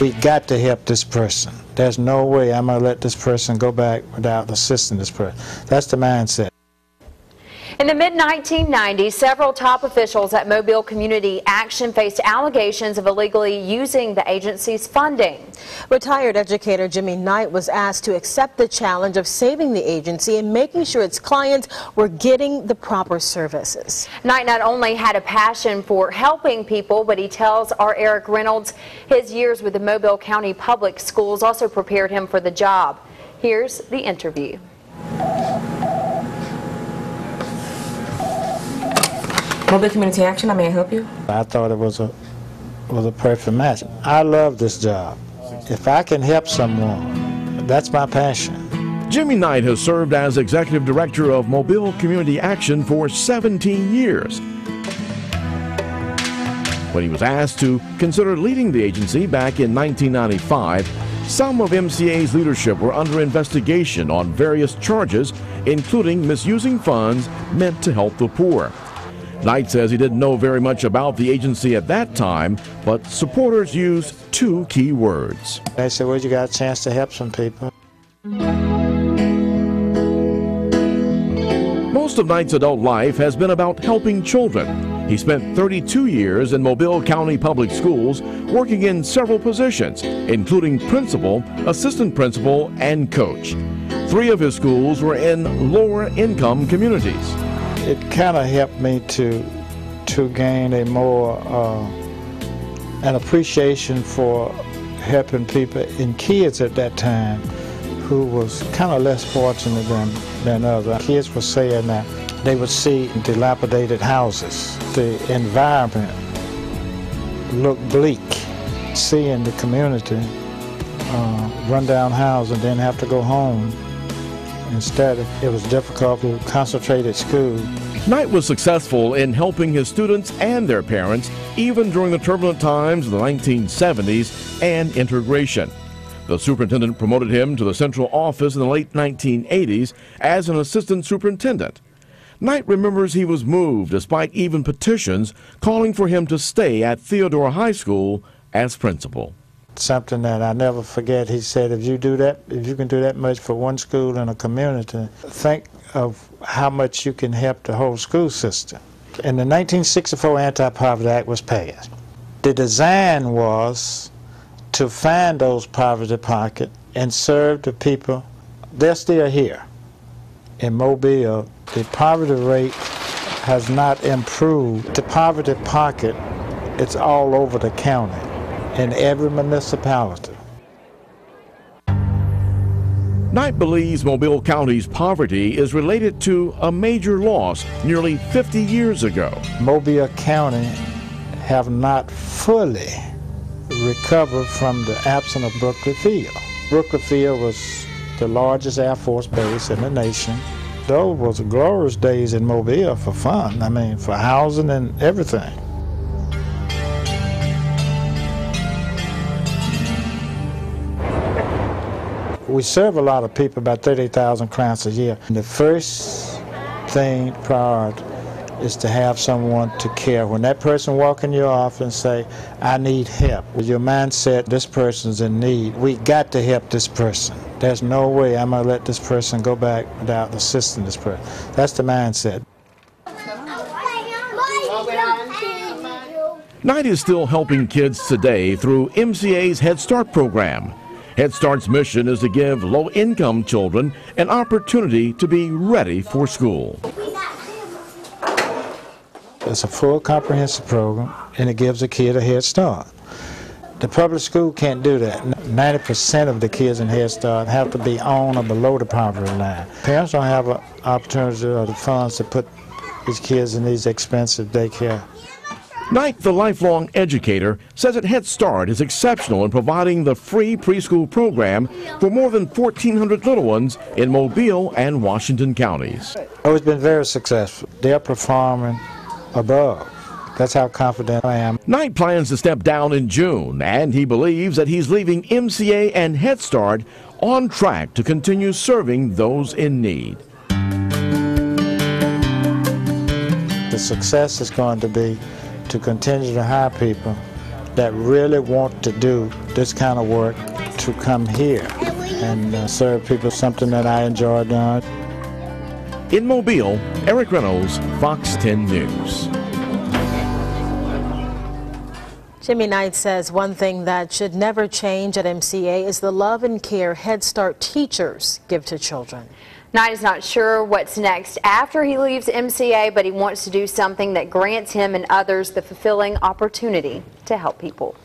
We got to help this person. There's no way I'm going to let this person go back without assisting this person. That's the mindset. In the mid-1990s, several top officials at Mobile Community Action faced allegations of illegally using the agency's funding. Retired educator Jimmy Knight was asked to accept the challenge of saving the agency and making sure its clients were getting the proper services. Knight not only had a passion for helping people, but he tells our Eric Reynolds his years with the Mobile County Public Schools also prepared him for the job. Here's the interview. Mobile Community Action, how may I help you? I thought it was a perfect match. I love this job. If I can help someone, that's my passion. Jimmy Knight has served as Executive Director of Mobile Community Action for 17 years. When he was asked to consider leading the agency back in 1995, some of MCA's leadership were under investigation on various charges, including misusing funds meant to help the poor. Knight says he didn't know very much about the agency at that time, but supporters used two key words. They said, well, you got a chance to help some people. Most of Knight's adult life has been about helping children. He spent 32 years in Mobile County Public Schools, working in several positions, including principal, assistant principal, and coach. 3 of his schools were in lower-income communities. It kind of helped me to gain a more an appreciation for helping people and kids at that time who was kind of less fortunate than others. Kids were saying that they would see dilapidated houses, the environment looked bleak, seeing the community run down houses and then have to go home. Instead, it was difficult to concentrate at school. Knight was successful in helping his students and their parents, even during the turbulent times of the 1970s and integration. The superintendent promoted him to the central office in the late 1980s as an assistant superintendent. Knight remembers he was moved despite even petitions calling for him to stay at Theodore High School as principal. Something that I never forget, he said, if you can do that much for one school in a community, think of how much you can help the whole school system. And the 1964 Anti-Poverty Act was passed. The design was to find those poverty pockets and serve the people. They're still here. In Mobile, the poverty rate has not improved. The poverty pocket, it's all over the county, in every municipality. Knight believes Mobile County's poverty is related to a major loss nearly 50 years ago. Mobile County have not fully recovered from the absence of Brooklyn Field. Brooklyn Field was the largest Air Force base in the nation. Those was glorious days in Mobile for fun, I mean, for housing and everything. We serve a lot of people, about 30,000 clients a year. And the first thing priority is to have someone to care. When that person walk in your office and say, I need help, with your mindset, this person's in need, we got to help this person. There's no way I'm going to let this person go back without assisting this person. That's the mindset. Knight is still helping kids today through MCA's Head Start program. Head Start's mission is to give low-income children an opportunity to be ready for school. It's a full comprehensive program, and it gives a kid a head start. The public school can't do that. 90% of the kids in Head Start have to be on or below the poverty line. Parents don't have an opportunity or the funds to put these kids in these expensive daycare. Knight, the lifelong educator, says that Head Start is exceptional in providing the free preschool program for more than 1,400 little ones in Mobile and Washington counties. Oh, it's been very successful. They're performing above. That's how confident I am. Knight plans to step down in June, and he believes that he's leaving MCA and Head Start on track to continue serving those in need. The success is going to be to continue to hire people that really want to do this kind of work to come here and serve people, something that I enjoy doing. In Mobile, Eric Reynolds, Fox 10 News. Jimmy Knight says one thing that should never change at MCA is the love and care Head Start teachers give to children. Knight is not sure what's next after he leaves MCA, but he wants to do something that grants him and others the fulfilling opportunity to help people.